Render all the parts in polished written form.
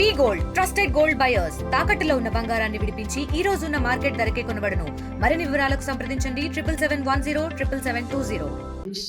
వి gold trusted gold buyers తాకట్టులో ఉన్న బంగారాన్ని విడిపించి ఈ రోజు ఉన్న మార్కెట్ ధరకే కొనబడును. మరిన్ని వివరాలకు సంప్రదించండి 77107720.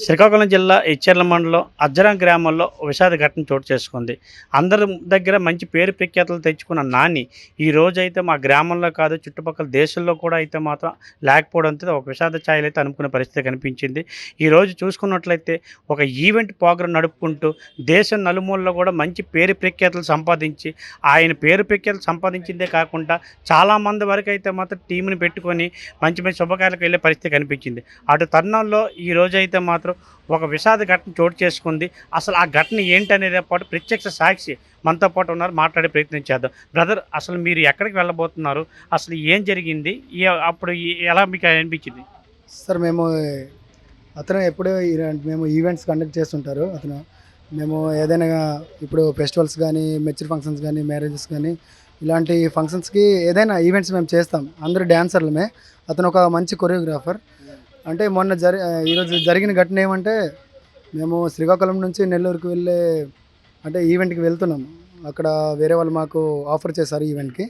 శ్రీకాకుళం జిల్లా ఇచ్చెర్ల మండలం అజ్జరం గ్రామంలో విషాద ఘటన చోటు చేసుకుంది. అందరి దగ్గర మంచి పేరు ప్రఖ్యాతులు తెచ్చుకున్న నాని ఈ రోజు అయితే మా గ్రామంలో కాదు చుట్టుపక్కల దేశంలో కూడా అయితే మాత్రం లేకపోవడంతో ఒక విషాద ఛాయలు అయితే అనుకునే పరిస్థితి కనిపించింది. ఈరోజు చూసుకున్నట్లయితే ఒక ఈవెంట్ ప్రోగ్రాం నడుపుకుంటూ దేశం నలుమూలలో కూడా మంచి పేరు ప్రఖ్యాతులు సంపాదించి ఆయన పేరు ప్రఖ్యాతులు సంపాదించిందే కాకుండా చాలామంది వరకు అయితే మాత్రం టీంని పెట్టుకొని మంచి మంచి శుభకార్యాలకు వెళ్ళే పరిస్థితి కనిపించింది. అటు తరుణంలో ఈ రోజు అయితే మాత్రం ఒక విషాద ఘటన చోటు చేసుకుంది. అసలు ఆ ఘటన ఏంటనేది పాటు ప్రత్యక్ష సాక్షి మనతో పాటు ఉన్నారు, మాట్లాడే ప్రయత్నం చేద్దాం. బ్రదర్, అసలు మీరు ఎక్కడికి వెళ్ళబోతున్నారు, అసలు ఏం జరిగింది, అప్పుడు ఎలా మీకు అనిపించింది? సార్ అతను ఎప్పుడూ మేము ఈవెంట్స్ కండక్ట్ చేస్తుంటారు. మేము ఏదైనా ఇప్పుడు ఫెస్టివల్స్ కానీ, మెచ్యూర్ ఫంక్షన్స్ కానీ, మ్యారేజెస్ కానీ ఇలాంటి ఫంక్షన్స్కి ఏదైనా ఈవెంట్స్ మేము చేస్తాం. అందరూ డ్యాన్సర్లమే. అతను ఒక మంచి కొరియోగ్రాఫర్. అంటే ఈరోజు జరిగిన ఘటన ఏమంటే, మేము శ్రీకాకుళం నుంచి నెల్లూరుకి ఈవెంట్కి వెళ్తున్నాం. అక్కడ వేరే వాళ్ళు మాకు ఆఫర్ చేశారు ఈవెంట్కి.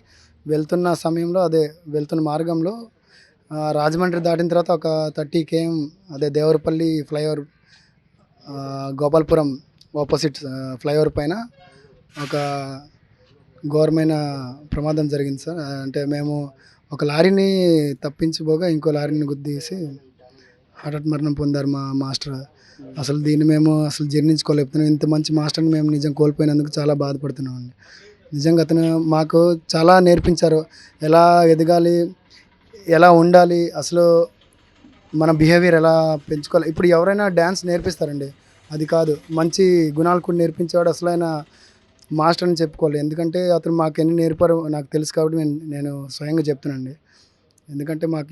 వెళ్తున్న మార్గంలో రాజమండ్రి దాటిన తర్వాత ఒక 30 km Devarapalli flyover, Gopalpuram opposite flyover పైన ఒక ఘోరమైన ప్రమాదం జరిగింది సార్. అంటే మేము ఒక లారీని తప్పించిపోగా ఇంకో లారీని గుద్దీసి హఠాత్ మరణం పొందారు మా మాస్టర్. దీన్ని మేము జీర్ణించుకోలేకపోతున్నాం. ఇంత మంచి మాస్టర్ని మేము నిజం కోల్పోయినందుకు చాలా బాధపడుతున్నామండి. నిజంగా అతను మాకు చాలా నేర్పించారు, ఎలా ఎదగాలి, ఎలా ఉండాలి, అసలు మన బిహేవియర్ ఎలా పెంచుకోవాలి. ఇప్పుడు ఎవరైనా డ్యాన్స్ నేర్పిస్తారండి, అది కాదు, మంచి గుణాలు కూడా నేర్పించేవాడు అసలైన మాస్టర్ అని చెప్పుకోవాలి. ఎందుకంటే అతను మాకు ఎన్ని నేర్పారో నాకు తెలుసు కాబట్టి నేను స్వయంగా చెప్తున్నానండి. ఎందుకంటే మాకు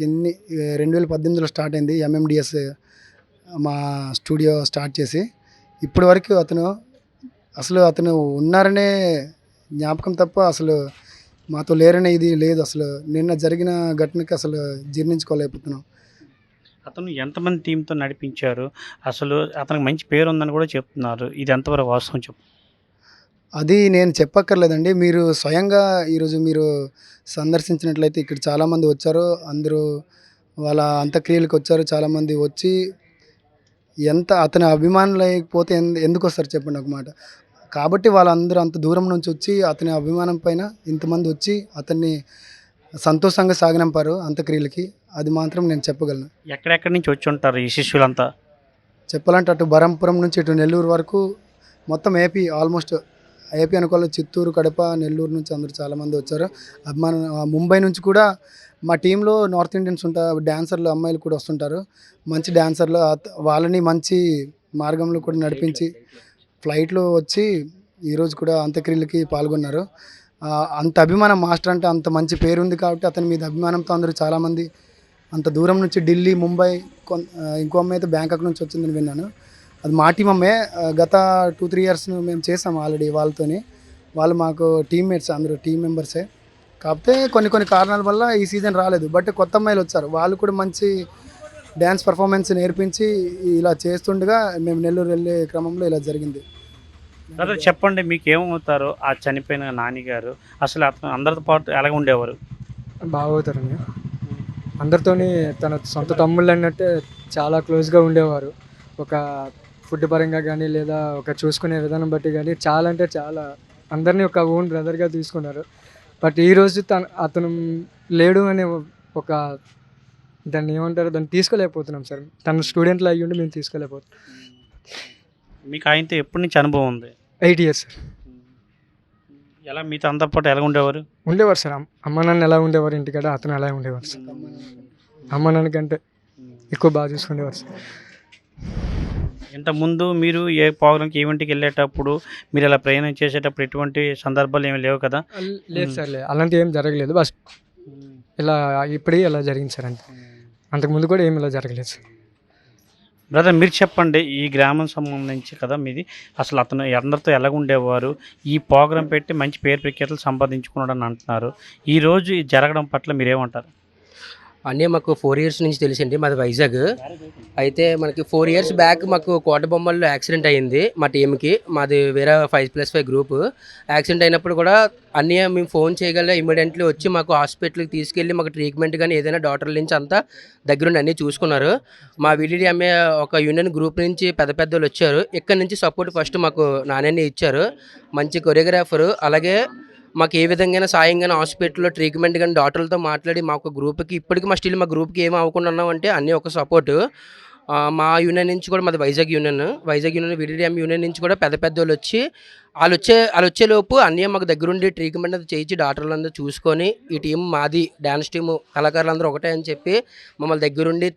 2018లో స్టార్ట్ అయింది MMDS మా స్టూడియో స్టార్ట్ చేసి ఇప్పటి వరకు అతను ఉన్నారనే జ్ఞాపకం తప్ప అసలు మాతో లేరనే ఇది లేదు. నిన్న జరిగిన ఘటనకి జీర్ణించుకోలేకపోతున్నాం. అతను ఎంతమంది టీంతో నడిపించారు, అతనికి మంచి పేరు ఉందని కూడా చెప్తున్నారు. ఇది ఎంతవరకు వాస్తవం చెప్పు? అది నేను చెప్పక్కర్లేదండి. మీరు స్వయంగా ఈరోజు మీరు సందర్శించినట్లయితే ఇక్కడ చాలామంది వచ్చారు. అందరూ వాళ్ళ అంత్యక్రియలకు వచ్చారు. చాలామంది వచ్చి అతని అభిమానులు లేకపోతే ఎందుకు వస్తారు చెప్పండి ఒక మాట. కాబట్టి వాళ్ళందరూ అంత దూరం నుంచి వచ్చి అతని అభిమానం పైన ఇంతమంది వచ్చి అతన్ని సంతోషంగా సాగనంపారు అంత్యక్రియలకి. అది మాత్రం నేను చెప్పగలను. ఎక్కడెక్కడి నుంచి వచ్చి ఉంటారు ఈ శిష్యులంతా? చెప్పాలంటే అటు బరంపురం నుంచి ఇటు నెల్లూరు వరకు మొత్తం ఆల్మోస్ట్ ఏపీ అనుకోవాలి. చిత్తూరు, కడప, నెల్లూరు నుంచి అందరూ చాలామంది వచ్చారు. ముంబై నుంచి కూడా మా టీంలో నార్త్ ఇండియన్స్ ఉంటారు, డ్యాన్సర్లు అమ్మాయిలు కూడా వస్తుంటారు. మంచి డ్యాన్సర్లు, వాళ్ళని మంచి మార్గంలో కూడా నడిపించి ఫ్లైట్లో వచ్చి ఈరోజు కూడా అంత్యక్రియలకి పాల్గొన్నారు. అంత అభిమానం, మాస్టర్ అంటే అంత మంచి పేరు ఉంది కాబట్టి అతని మీద అభిమానంతో అందరూ చాలామంది అంత దూరం నుంచి ఢిల్లీ, ముంబై, ఇంకో అమ్మాయి అయితే బ్యాంకాక్ నుంచి వచ్చిందని విన్నాను. అది మా టీం అమ్మే. గత 2-3 years మేము చేసాం ఆల్రెడీ వాళ్ళతోని. వాళ్ళు మాకు టీమ్మేట్స్, అందరూ టీం మెంబర్సే. కాకపోతే కొన్ని కారణాల వల్ల ఈ సీజన్ రాలేదు. బట్ కొత్త అమ్మాయిలు వచ్చారు, వాళ్ళు కూడా మంచి డ్యాన్స్ పర్ఫార్మెన్స్ నేర్పించి ఇలా చేస్తుండగా మేము నెల్లూరు వెళ్ళే క్రమంలో ఇలా జరిగింది. బ్రదర్, చెప్పండి, మీకు ఏమవుతారు ఆ చనిపోయిన నాని గారు? అతను అందరితో పాటు ఎలాగ ఉండేవారు? బాగా అవుతారండి. అందరితోని తన సొంత తమ్ముళ్ళు అన్నట్టే చాలా క్లోజ్గా ఉండేవారు. ఒక ఫుడ్ పరంగా కానీ లేదా ఒక చూసుకునే విధానం బట్టి కానీ చాలా అంటే చాలా అందరినీ ఒక ఓన్ బ్రదర్గా తీసుకున్నారు. బట్ ఈరోజు అతను లేడు అనే ఒక దాన్ని తీసుకోలేకపోతున్నాం సార్. తన స్టూడెంట్లో అయ్యి మేము తీసుకోలేకపోతున్నాం. మీకు ఆయనతో ఎప్పటి నుంచి అనుభవం ఉంది? 8 years సార్. ఎలా మీతో అంతా పాటు ఎలా ఉండేవారు సార్? అమ్మ నాన్న ఎలా ఉండేవారు ఇంటికాడ, అతను ఎలా ఉండేవారు సార్. అమ్మ నాన్న కంటే ఎక్కువ బాగా చూసుకునేవారు సార్. ఇంతకుముందు మీరు ఏ ప్రోగ్రామ్కి ఈవెంట్కి వెళ్ళేటప్పుడు మీరు ఇలా ప్రయాణం చేసేటప్పుడు ఎటువంటి సందర్భాలు ఏమి లేవు కదా? లేదు సార్, లేదు, అలాంటి ఏం జరగలేదు. బస్ ఇప్పుడే ఇలా జరిగింది సార్. అంతకుముందు కూడా ఏమి ఇలా జరగలేదు సార్. బ్రదర్, మీరు చెప్పండి, ఈ గ్రామం సంబంధించి కదా మీది, అతను అందరితో ఎలాగ ఉండేవారు? ఈ ప్రోగ్రాం పెట్టి మంచి పేరు ప్రఖ్యాతులు సంపాదించుకున్నాడని అంటున్నారు. ఈరోజు జరగడం పట్ల మీరేమంటారు? అన్నయ్య మాకు 4 ఇయర్స్ నుంచి తెలిసండి. మాది వైజాగ్. అయితే మనకి 4 ఇయర్స్ బ్యాక్ మాకు కోటబొమ్మల్లో యాక్సిడెంట్ అయ్యింది మా టీంకి. మాది వేరే 5+5 గ్రూప్. యాక్సిడెంట్ అయినప్పుడు కూడా అన్నయ్య మేము ఫోన్ చేయగల ఇమీడియట్లీ వచ్చి మాకు హాస్పిటల్కి తీసుకెళ్ళి మాకు ట్రీట్మెంట్ కానీ ఏదైనా డాక్టర్ల నుంచి అంతా దగ్గరుండి అన్నీ చూసుకున్నారు. మా VDDMA ఒక యూనియన్ గ్రూప్ నుంచి పెద్ద పెద్దోళ్ళు వచ్చారు. ఇక్కడ నుంచి సపోర్ట్ ఫస్ట్ మాకు నాణ్యాన్ని ఇచ్చారు. మంచి కొరియోగ్రాఫరు. అలాగే మాకు ఏ విధంగా సాయం కానీ హాస్పిటల్లో ట్రీట్మెంట్ కానీ డాక్టర్లతో మాట్లాడి మా ఒక గ్రూప్కి ఇప్పటికీ మా గ్రూప్కి ఏమి అవ్వకుండా ఉన్నామంటే అన్నీ ఒక సపోర్టు. మా యూనియన్ నుంచి కూడా మాది వైజాగ్ యూనియన్ VDDMA యూనియన్ నుంచి కూడా పెద్ద పెద్దోళ్ళు వచ్చి వాళ్ళు వచ్చేలోపు అన్నీ మాకు దగ్గరుండి ట్రీట్మెంట్ అది చేయించి డాక్టర్లందరూ చూసుకొని ఈ టీం మాది డాన్స్ టీము కళాకారులందరూ ఒకటే అని చెప్పి మమ్మల్ని దగ్గరుండి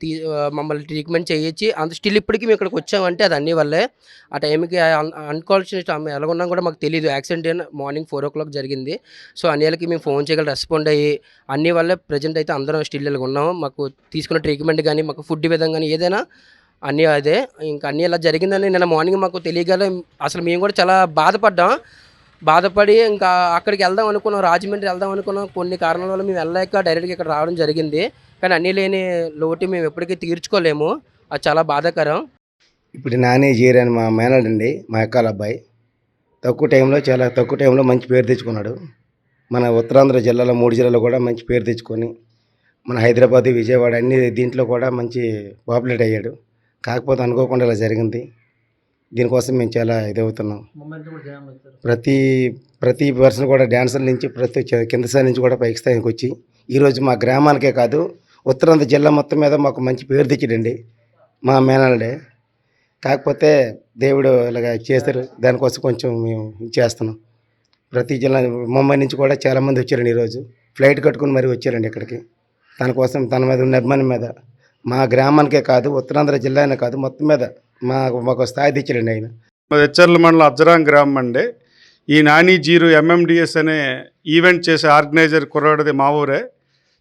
మమ్మల్ని ట్రీట్మెంట్ చేయించి అంత స్టిల్ ఇప్పటికీ మేము ఇక్కడికి వచ్చామంటే అది అన్నీ వల్లే. ఆ టైంకి అన్కాన్షియస్ ఎలాగున్నాం కూడా మాకు తెలియదు. యాక్సిడెంట్ మార్నింగ్ 4 o'clock జరిగింది. సో అన్నిళ్ళకి మేము ఫోన్ చేయగల రెస్పాండ్ అయ్యి అన్ని వల్లే ప్రజెంట్ అయితే అందరం స్టిల్ ఇలాగ ఉన్నాము. మాకు తీసుకున్న ట్రీట్మెంట్ కానీ మాకు ఫుడ్ విధంగా కానీ ఏదైనా అన్నీ అదే. ఇంకా అన్నీ ఇలా జరిగిందని నిన్న మార్నింగ్ మాకు తెలియగల అసలు మేము కూడా చాలా బాధపడి ఇంకా అక్కడికి వెళ్దాం అనుకున్నాం, రాజమండ్రి వెళ్దాం అనుకున్నాం. కొన్ని కారణాల వల్ల మేము వెళ్ళలేక డైరెక్ట్గా ఇక్కడ రావడం జరిగింది. కానీ అన్నీ లేని లోటు మేము ఎప్పటికీ తీర్చుకోలేము. అది చాలా బాధాకరం. ఇప్పుడు నాని జీర్ అని మా మేనల్డ్ అండి, మా అక్కాల అబ్బాయి. చాలా తక్కువ టైంలో మంచి పేరు తెచ్చుకున్నాడు. మన ఉత్తరాంధ్ర జిల్లాలో 3 జిల్లాలో కూడా మంచి పేరు తెచ్చుకొని మన హైదరాబాద్, విజయవాడ అన్ని దీంట్లో కూడా మంచి పాపులేట్ అయ్యాడు. కాకపోతే అనుకోకుండా ఇలా జరిగింది. దీనికోసం మేము చాలా ఇదవుతున్నాం. ప్రతి పర్సన్ కూడా డ్యాన్సర్ల నుంచి కింద స్థాయి నుంచి కూడా పైకి స్థాయికి వచ్చి ఈరోజు మా గ్రామానికే కాదు ఉత్తరాంధ్ర జిల్లా మొత్తం మీద మాకు మంచి పేరు తెచ్చాడండి మా మేనల్డే. కాకపోతే దేవుడు ఇలాగ చేస్తారు. దానికోసం కొంచెం మేము చేస్తున్నాం. ప్రతి జిల్లా ముంబై నుంచి కూడా చాలామంది వచ్చారండి. ఈరోజు ఫ్లైట్ కట్టుకుని మరీ వచ్చారండి ఇక్కడికి. దానికోసం తన మీద ఉన్న అభిమానం మీద మా గ్రామానికే కాదు ఉత్తరాంధ్ర జిల్లానే కాదు మొత్తం మీద మాకు స్థాయి తెచ్చారండి ఆయన. హెచ్చర్ల మండలం అజ్జరాం గ్రామం అండి. ఈ నాని జీరు MMDS అనే ఈవెంట్ చేసే ఆర్గనైజర్ కుర్రాడిది మా ఊరే.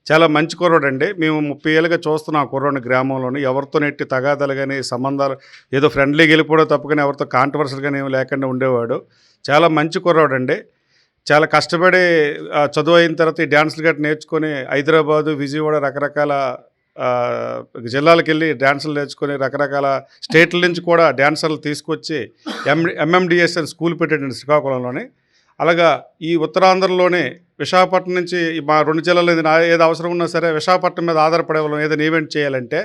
చాలా మంచి కుర్రాడు అండి. మేము 30 ఏళ్ళుగా చూస్తున్నాం ఆ కుర్రాడిని గ్రామంలోని. ఎవరితో నెట్టి తగాదాలు కానీ సంబంధాలు ఏదో ఫ్రెండ్లీగా వెళ్ళిపోవడం తప్ప కానీ ఎవరితో కాంట్రవర్సల్ కానీ ఏమి లేకుండా ఉండేవాడు. చాలా మంచి కుర్రాడు అండి. చాలా కష్టపడి చదువు అయిన తర్వాత ఈ డ్యాన్సులు గట్రా నేర్చుకొని హైదరాబాదు, విజయవాడ రకరకాల జిల్లాలకు వెళ్ళి డ్యాన్సులు నేర్చుకొని రకరకాల స్టేట్ల నుంచి కూడా డ్యాన్సర్లు తీసుకొచ్చి MMDS అని స్కూల్ పెట్టాడండి శ్రీకాకుళంలోని. అలాగా ఈ ఉత్తరాంధ్రలోనే విశాఖపట్నం నుంచి మా 2 జిల్లాలో ఏది అవసరం ఉన్నా సరే విశాఖపట్నం మీద ఆధారపడే వాళ్ళం ఏదైనా ఈవెంట్ చేయాలంటే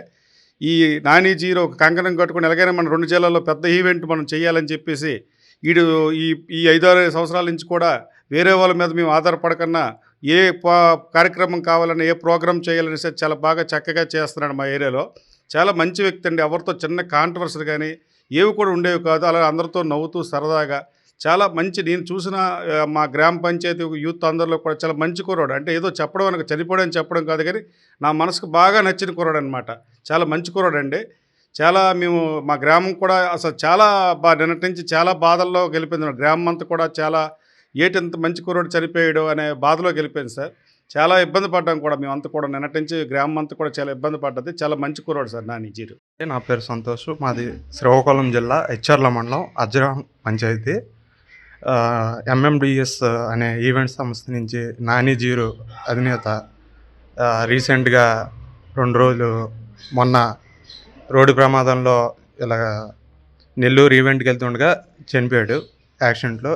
ఈ నాని జీరో ఒక కంకణం కట్టుకొని ఎలాగైనా మన 2 జిల్లాల్లో పెద్ద ఈవెంట్ మనం చేయాలని చెప్పేసి ఈ 5-6 సంవత్సరాల నుంచి కూడా వేరే వాళ్ళ మీద మేము ఆధారపడకన్నా ఏ కార్యక్రమం కావాలని ఏ ప్రోగ్రామ్ చేయాలని సరే చాలా బాగా చక్కగా చేస్తున్నాడు మా ఏరియాలో. చాలా మంచి వ్యక్తి అండి. ఎవరితో చిన్న కాంట్రవర్సీలు కానీ ఏవి కూడా ఉండేవి కాదు. అలా అందరితో నవ్వుతూ సరదాగా చాలా మంచి నేను చూసిన మా గ్రామ పంచాయతీ యూత్ అందరిలో కూడా చాలా మంచి కుర్రాడు. అంటే ఏదో చెప్పడం అనక చనిపోవడం చెప్పడం కాదు కానీ నా మనసుకు బాగా నచ్చిన కుర్రాడు అనమాట. చాలా మంచి కుర్రాడు అండి. చాలా మేము మా గ్రామం కూడా అసలు చాలా నిన్నటి నుంచి చాలా బాధల్లో గెలిపింది. గ్రామం అంతా కూడా చాలా ఏటంత మంచి కుర్రాడు చనిపోయాడు అనే బాధలో గెలిపోయింది సార్. చాలా ఇబ్బంది పడ్డాం కూడా మేమంతా కూడా. నిన్నటి నుంచి గ్రామం అంతా కూడా చాలా ఇబ్బంది పడ్డది. చాలా మంచి కుర్రాడు సార్ నాని జీరు. నా పేరు సంతోష్. మాది శ్రీకాకుళం జిల్లా హెచ్చర్ల మండలం అజ్జరాం పంచాయతీ. MMDS అనే ఈవెంట్ సంస్థ నుంచి నాని జీరు అధినేత రీసెంట్గా 2 రోజులు మొన్న రోడ్డు ప్రమాదంలో ఇలా నెల్లూరు ఈవెంట్కి వెళ్తుండగా చనిపోయాడు యాక్సిడెంట్లో.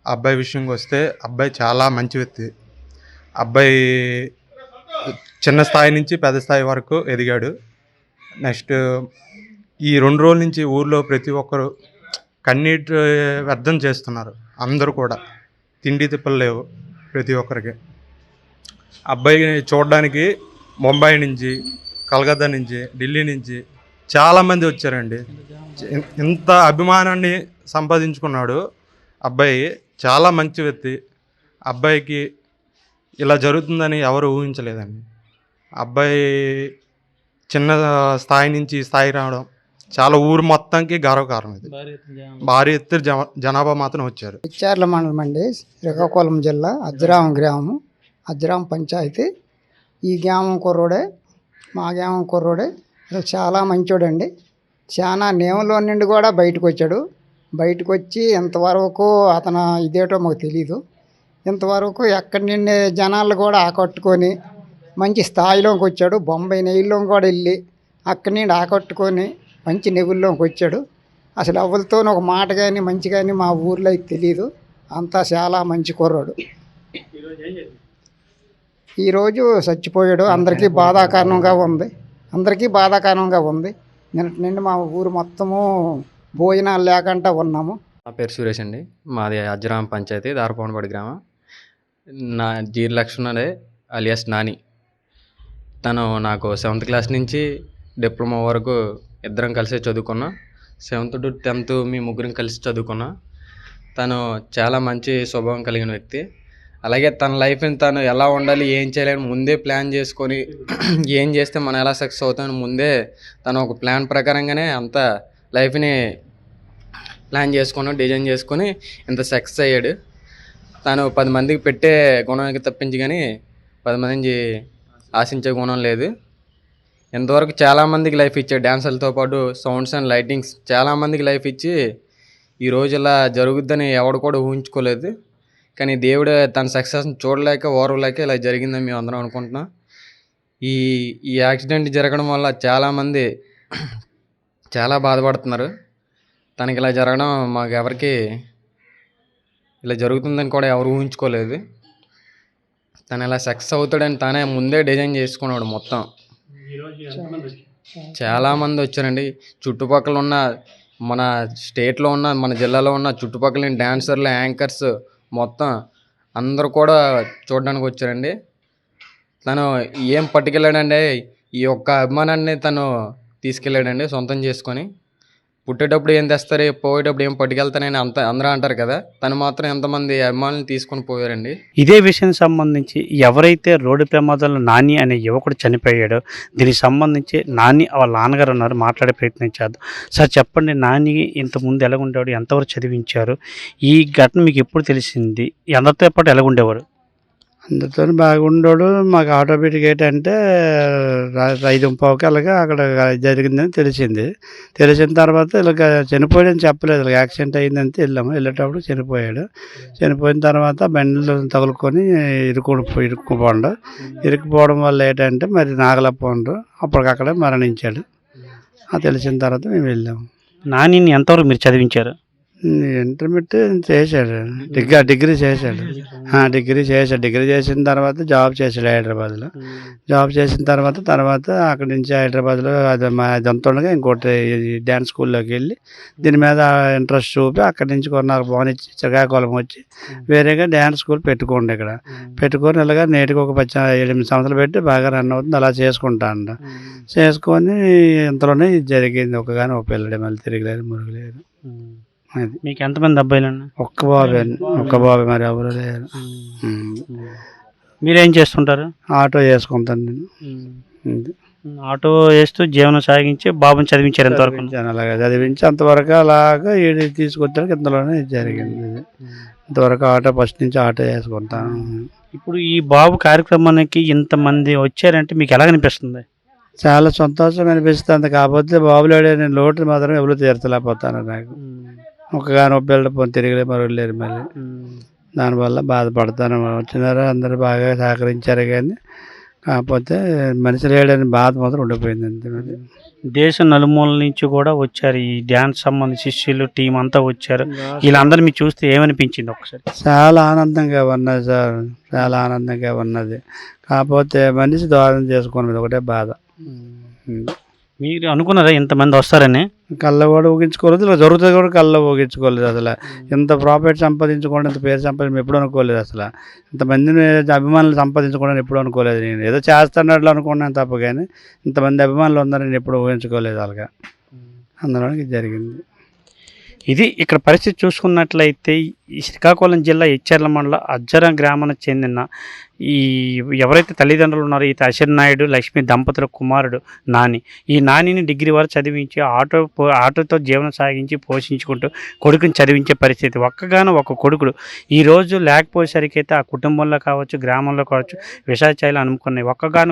అబ్బాయి విషయంకి వస్తే అబ్బాయి చాలా మంచి వ్యక్తి. అబ్బాయి చిన్న స్థాయి నుంచి పెద్ద స్థాయి వరకు ఎదిగాడు. నెక్స్ట్ ఈ 2 రోజుల నుంచి ఊర్లో ప్రతి ఒక్కరు కన్నీటి వ్యర్థం చేస్తున్నారు. అందరూ కూడా తిండి తిప్పలు లేవు ప్రతి ఒక్కరికి. అబ్బాయిని చూడడానికి ముంబై నుంచి, కలకత్తా నుంచి, ఢిల్లీ నుంచి చాలామంది వచ్చారండి. ఇంత అభిమానాన్ని సంపాదించుకున్నాడు అబ్బాయి. చాలా మంచి వ్యక్తి. అబ్బాయికి ఇలా జరుగుతుందని ఎవరు ఊహించలేదండి. అబ్బాయి చిన్న స్థాయి నుంచి స్థాయి రావడం చాలా ఊరు మొత్తానికి గర్వకారణం. ఇది భారీ ఎత్తున జనాభా మాత్రం వచ్చారు. హెచ్చర్ల మండలం అండి, శ్రీకాకుళం జిల్లా అజ్జరాం గ్రామం, అజ్జరాం పంచాయతీ. ఈ గ్రామం కుర్రోడే, మా గ్రామం కుర్రోడే. అసలు చాలా మంచోడండి. చాలా నేమలో నుండి కూడా బయటకు వచ్చాడు. బయటకు వచ్చి ఇంతవరకు అతను ఇదేటో మాకు తెలీదు. ఇంతవరకు ఎక్కడి నుండి జనాలు కూడా ఆకట్టుకొని మంచి స్థాయిలోకి వచ్చాడు. బొంబాయి నెయ్యిలో కూడా వెళ్ళి అక్కడి నుండి ఆకట్టుకొని మంచి నెగుల్లోకి వచ్చాడు. అసలు ఎవరితో ఒక మాట కానీ మంచి కానీ మా ఊర్లో అయితే తెలియదు. అంతా చాలా మంచి కుర్రాడు. ఈరోజు చచ్చిపోయాడు. అందరికీ బాధాకరంగా ఉంది. నిన్నటి నుండి మా ఊరు మొత్తము భోజనాలు లేకుండా ఉన్నాము. నా పేరు సురేష్ అండి. మాది అజ్రాం పంచాయతీ దారపవనపడి గ్రామం. నా జీర్ లక్ష్మణే అలియాస్ నాని. తను నాకు 7th క్లాస్ నుంచి డిప్లొమా వరకు ఇద్దరం కలిసి చదువుకున్నాం. 7th to 10th మీ ముగ్గురం కలిసి చదువుకున్నాం. తను చాలా మంచి స్వభావం కలిగిన వ్యక్తి. అలాగే తన లైఫ్ని తను ఎలా ఉండాలి, ఏం చేయాలని ముందే ప్లాన్ చేసుకొని ఏం చేస్తే మనం ఎలా సక్సెస్ అవుతామని ముందే తను ఒక ప్లాన్ ప్రకారంగానే అంత లైఫ్ని ప్లాన్ చేసుకుని డిజైన్ చేసుకొని ఇంత సక్సెస్ అయ్యాడు. తను 10 మందికి పెట్టే గుణానికి తప్పించి కానీ 10 మంది ఆశించే గుణం లేదు. ఇంతవరకు చాలామందికి లైఫ్ ఇచ్చాడు. డ్యాన్సర్లతో పాటు సౌండ్స్ అండ్ లైటింగ్స్ చాలామందికి లైఫ్ ఇచ్చి ఈరోజు ఇలా జరుగుద్దని ఎవడు కూడా ఊహించుకోలేదు. కానీ దేవుడు తన సక్సెస్ని చూడలేక ఓర్వలేక ఇలా జరిగిందని మేము అందరం అనుకుంటున్నాం. ఈ యాక్సిడెంట్ జరగడం వల్ల చాలామంది చాలా బాధపడుతున్నారు. తనకి ఇలా జరగడం మాకు ఎవరికి ఇలా జరుగుతుందని కూడా ఎవరు ఊహించుకోలేదు. తను ఇలా సక్సెస్ అవుతాడని తానే ముందే డిజైన్ చేసుకున్నాడు మొత్తం. చాలామంది వచ్చారండి. చుట్టుపక్కల ఉన్న మన స్టేట్లో ఉన్న మన జిల్లాలో ఉన్న చుట్టుపక్కల డాన్సర్లు, యాంకర్స్ మొత్తం అందరూ కూడా చూడడానికి వచ్చారండి. తను ఏం పట్టుకెళ్ళాడంటే ఈ యొక్క అభిమానాన్ని తను తీసుకెళ్ళాడండి సొంతం చేసుకొని. పుట్టేటప్పుడు ఏం తెస్తారు, పోయేటప్పుడు ఏం పట్టుకెళ్తానని అందరూ అంటారు కదా, తను మాత్రం ఎంతమంది అభిమానులు తీసుకొని పోయారండి. ఇదే విషయం సంబంధించి ఎవరైతే రోడ్డు ప్రమాదంలో నాని అనే యువకుడు చనిపోయాడో దీనికి సంబంధించి నాని వాళ్ళ నాన్నగారు ఉన్నారు, మాట్లాడే ప్రయత్నం చేద్దాం. సార్ చెప్పండి, నాని ఇంతకుముందు ఎలా ఉండేవాడు, ఎంతవరకు చదివించారు, ఈ ఘటన మీకు ఎప్పుడు తెలిసింది, అందరితో పాటు ఎలా ఉండేవారు? అందరితో బాగుండోడు. మాకు ఆటోమేటిక్ ఏంటంటే 5:15కి అలాగా అక్కడ జరిగిందని తెలిసింది. తెలిసిన తర్వాత ఇలాగ చనిపోయాడని చెప్పలేదు. ఇలాగ యాక్సిడెంట్ అయిందంటే వెళ్ళాము. వెళ్ళేటప్పుడు చనిపోయాడు. చనిపోయిన తర్వాత బండ్లు తగులుకొని ఇరుక్కుపోవడం వల్ల ఏంటంటే మరి నాగలపోండ్రు అప్పటికక్కడే మరణించాడు. అది తెలిసిన తర్వాత మేము వెళ్ళాము. నానిని ఎంతవరకు మీరు చదివించారు? ఇంటర్మీడియట్ చేశాడు. డిగ్రీ చేశాడు. డిగ్రీ చేసిన తర్వాత జాబ్ చేశాడు హైదరాబాద్లో. జాబ్ చేసిన తర్వాత అక్కడి నుంచి హైదరాబాద్లో అదంతా ఇంకోటి డ్యాన్స్ స్కూల్లోకి వెళ్ళి దీని మీద ఇంట్రెస్ట్ చూపి అక్కడి నుంచి కొన్నారు బాగునిచ్చి శ్రీకాకుళం వచ్చి వేరేగా డ్యాన్స్ స్కూల్ పెట్టుకోండి. ఇక్కడ పెట్టుకొని ఇలాగా నేటికి ఒక 8 సంవత్సరాలు పెట్టి బాగా రన్ అవుతుంది. అలా చేసుకుంటాను. చేసుకొని ఇంతలోనే ఇది జరిగింది. ఒక పిల్లడే, మళ్ళీ తిరగలేదు, మురుగులేదు. అది మీకు ఎంతమంది అబ్బాయిలు? ఒక్క బాబే, మరి ఎవరు లేరు. మీరేం చేస్తుంటారు? ఆటో చేసుకుంటాను నేను. ఆటో వేస్తూ జీవనం సాగించి బాబుని చదివించారు ఎంతవరకు? అలాగా చదివించి అంతవరకు అలాగా ఈడు తీసుకొచ్చాక ఇంతలోనే జరిగింది. ఇంతవరకు ఆటో ఫస్ట్ నుంచి ఆటో చేసుకుంటాను. ఇప్పుడు ఈ బాబు కార్యక్రమానికి ఇంతమంది వచ్చారంటే మీకు ఎలా అనిపిస్తుంది? చాలా సంతోషం అనిపిస్తుంది. కాకపోతే బాబులో నేను లోటు మాత్రం ఎవరు తీర్చలేకపోతాను. నాకు ఒక పిల్లలు తిరిగి మరొకలేరు. మళ్ళీ దానివల్ల బాధపడతాను. వచ్చినారు, అందరూ బాగా సహకరించారు, కానీ కాకపోతే మనిషి లేడని బాధ మాత్రం ఉండిపోయింది అంతే. మరి దేశం నలుమూలల నుంచి కూడా వచ్చారు. ఈ డ్యాన్స్ సంబంధించి శిష్యులు టీం అంతా వచ్చారు. వీళ్ళందరూ మీకు చూస్తే ఏమనిపించింది ఒకసారి? చాలా ఆనందంగా ఉన్నది సార్, చాలా ఆనందంగా ఉన్నది. కాకపోతే మనిషి దూరం చేసుకున్నది ఒకటే బాధ. మీరు అనుకున్నారా ఇంతమంది వస్తారని? కళ్ళ కూడా ఊగించుకోలేదు. ఇలా జరుగుతుంది కూడా కళ్ళ ఊగించుకోలేదు. అసలు ఇంత ప్రాఫిట్ సంపాదించుకోవడం, ఇంత పేరు సంపాదించి ఎప్పుడు అనుకోలేదు. అసలు ఇంతమందిని అభిమానులు సంపాదించుకోవడం ఎప్పుడు అనుకోలేదు. నేను ఏదో చేస్తున్నట్లు అనుకున్నాను తప్ప, కానీ ఇంతమంది అభిమానులు ఉన్నారని ఎప్పుడు ఊహించుకోలేదు. అలాగా అందులోనికి జరిగింది. ఇది ఇక్కడ పరిస్థితి చూసుకున్నట్లయితే ఈ శ్రీకాకుళం జిల్లా ఇచ్చర్ల మండలం అజ్జరం గ్రామానికి చెందిన ఈ ఎవరైతే తల్లిదండ్రులు ఉన్నారో ఈ అశర్ నాయుడు లక్ష్మి దంపతుల కుమారుడు నాని. ఈ నానిని డిగ్రీ వరకు చదివించి ఆటోతో జీవనం సాగించి పోషించుకుంటూ కొడుకుని చదివించే పరిస్థితి. ఒక కొడుకుడు ఈరోజు లేకపోయేసరికి అయితే ఆ కుటుంబంలో కావచ్చు, గ్రామంలో కావచ్చు విషాచాయాలు అనుకున్నాయి.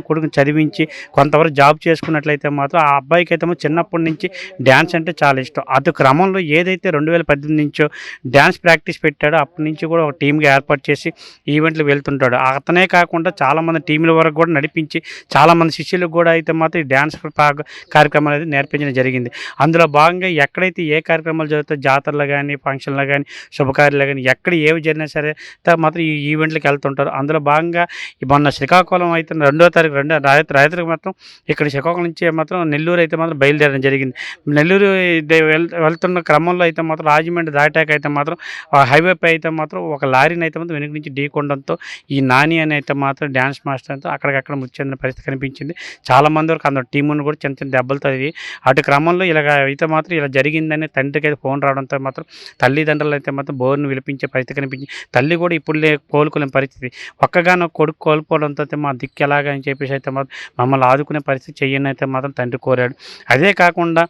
కొడుకుని చదివించి కొంతవరకు జాబ్ చేసుకున్నట్లయితే మాత్రం ఆ అబ్బాయికి అయితే చిన్నప్పటి నుంచి డ్యాన్స్ అంటే చాలా ఇష్టం. అటు క్రమంలో ఏదైతే 2018 నుంచో డ్యాన్స్ ప్రాక్టీస్ పెట్టాడో అప్పటి నుంచి కూడా ఒక టీమ్గా ఏర్పాటు చేసి ఈవెంట్లు వెళ్తుంటాడు. అతనే తనే కాకుండా చాలామంది టీముల వరకు కూడా నడిపించి చాలామంది శిష్యులకు కూడా అయితే మాత్రం ఈ డ్యాన్స్ కార్యక్రమం అనేది నేర్పించడం జరిగింది. అందులో భాగంగా ఎక్కడైతే ఏ కార్యక్రమాలు జరుగుతాయో జాతరలు కానీ ఫంక్షన్లు కానీ శుభకార్యాలు కానీ ఎక్కడ ఏవి జరిగినా సరే మాత్రం ఈ ఈవెంట్లకు వెళ్తుంటారు. అందులో భాగంగా మొన్న శ్రీకాకుళం అయితే 2వ తారీఖు రాత్రికి మాత్రం ఇక్కడ శ్రీకాకుళం నుంచి మాత్రం నెల్లూరు అయితే మాత్రం బయలుదేరడం జరిగింది. నెల్లూరు వెళ్తున్న క్రమంలో అయితే మాత్రం రాజమండ్రి దాటాక అయితే మాత్రం హైవేపై అయితే మాత్రం ఒక లారీని అయితే మాత్రం వెనుక నుంచి ఢీకొనడంతో ఈ నాని అని అయితే మాత్రం డ్యాన్స్ మాస్టర్ అయితే అక్కడికక్కడ మృతి చెందిన పరిస్థితి కనిపించింది. చాలామంది వరకు అందరు టీమును కూడా చిన్న చిన్న దెబ్బలతో అటు క్రమంలో ఇలా అయితే మాత్రం ఇలా జరిగిందని తండ్రికి అయితే ఫోన్ రావడంతో మాత్రం తల్లిదండ్రులు అయితే మాత్రం బోర్ను విలిపించే పరిస్థితి కనిపించింది. తల్లి కూడా ఇప్పుడు కోలుకోలేని పరిస్థితి. ఒక్కగానో కొడుకు కోల్పోవడంతో అయితే మా దిక్కు ఎలాగా అని చెప్పేసి అయితే మాత్రం మమ్మల్ని ఆదుకునే పరిస్థితి చెయ్యని అయితే మాత్రం తండ్రి కోరాడు. అదే కాకుండా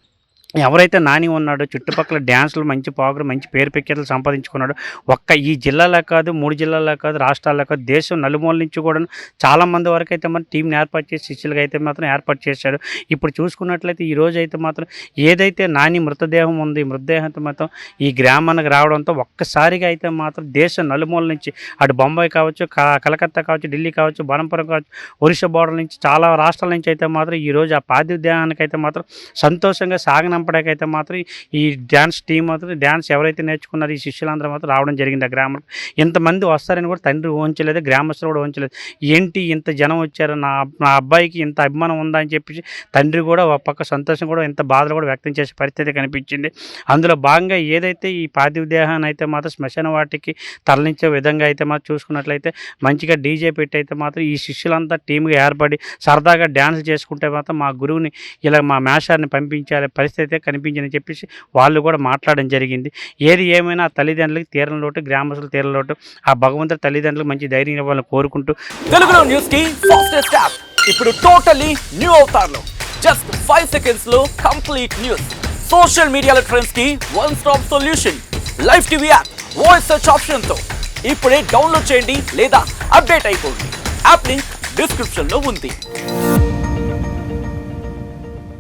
ఎవరైతే నాని ఉన్నాడో చుట్టుపక్కల డ్యాన్సులు మంచి మంచి పేరు ప్రఖ్యాతులు సంపాదించుకున్నాడు. ఒక్క ఈ జిల్లాలో కాదు 3 జిల్లాల్లో కాదు రాష్ట్రాల్లో కాదు దేశం నలుమూల నుంచి కూడా చాలామంది వరకు అయితే మన టీంని ఏర్పాటు చేసి శిష్యులుగా అయితే మాత్రం ఏర్పాటు చేశాడు. ఇప్పుడు చూసుకున్నట్లయితే ఈరోజు అయితే మాత్రం ఏదైతే నాని మృతదేహం ఉంది మృతదేహంతో మాత్రం ఈ గ్రామానికి రావడంతో ఒక్కసారిగా అయితే మాత్రం దేశం నలుమూల నుంచి అటు బొంబాయి కావచ్చు కలకత్తా కావచ్చు ఢిల్లీ కావచ్చు బనంపురం కావచ్చు ఒరిస్సా బోర్డర్ నుంచి చాలా రాష్ట్రాల నుంచి అయితే మాత్రం ఈరోజు ఆ పార్థివ దేహానికి అయితే మాత్రం సంతోషంగా సాగనంపడాకైతే మాత్రం ఈ డ్యాన్స్ టీం మాత్రం డ్యాన్స్ ఎవరైతే నేర్చుకున్నారో ఈ శిష్యులందరూ మాత్రం రావడం జరిగింది. ఆ గ్రామంలో ఇంతమంది వస్తారని కూడా తండ్రి ఊహించలేదు, గ్రామస్తులు కూడా ఊహించలేదు. ఏంటి ఇంత జనం వచ్చారు, నా అబ్బాయికి ఇంత అభిమానం ఉందా అని చెప్పేసి తండ్రి కూడా ఒక పక్క సంతోషం కూడా ఇంత బాధలు కూడా వ్యక్తం చేసే పరిస్థితి కనిపించింది. అందులో భాగంగా ఏదైతే ఈ పార్థివ దేహాన్ని అయితే మాత్రం శ్మశాన వాటికి తరలించే విధంగా అయితే మాత్రం చూసుకున్నట్లయితే మంచిగా డీజే పెట్టి అయితే మాత్రం ఈ శిష్యులంతా టీమ్గా ఏర్పడి సరదాగా డ్యాన్స్ చేసుకుంటే మాత్రం మా గురువుని ఇలా మా మేషాన్ని పంపించాలే పరిస్థితి అయితే కనిపించిందని చెప్పేసి వాళ్ళు కూడా మాట్లాడడం జరిగింది. ఏది ఏమైనా తల్లిదండ్రులకి తీరని లోటు, గ్రామస్తులు తీరని లోటు, ఆ భగవంతుడి తల్లిదండ్రులకు మంచి ధైర్యం ఇవ్వాలని కోరుకుంటూ తెలుగులో న్యూస్ కి ఫాస్టెస్ట్ యాప్ ఇప్పుడు టోటలీ న్యూ అవతార్లో జస్ట్ 5 seconds లో కంప్లీట్ న్యూస్. సోషల్ మీడియాలో ట్రెండ్స్ కి one stop solution. Live TV app voice search option తో ఇప్పుడే డౌన్లోడ్ చేయండి లేదా అప్డేట్ అయిపోండి. యాప్ లింక్ డిస్క్రిప్షన్ లో ఉంది.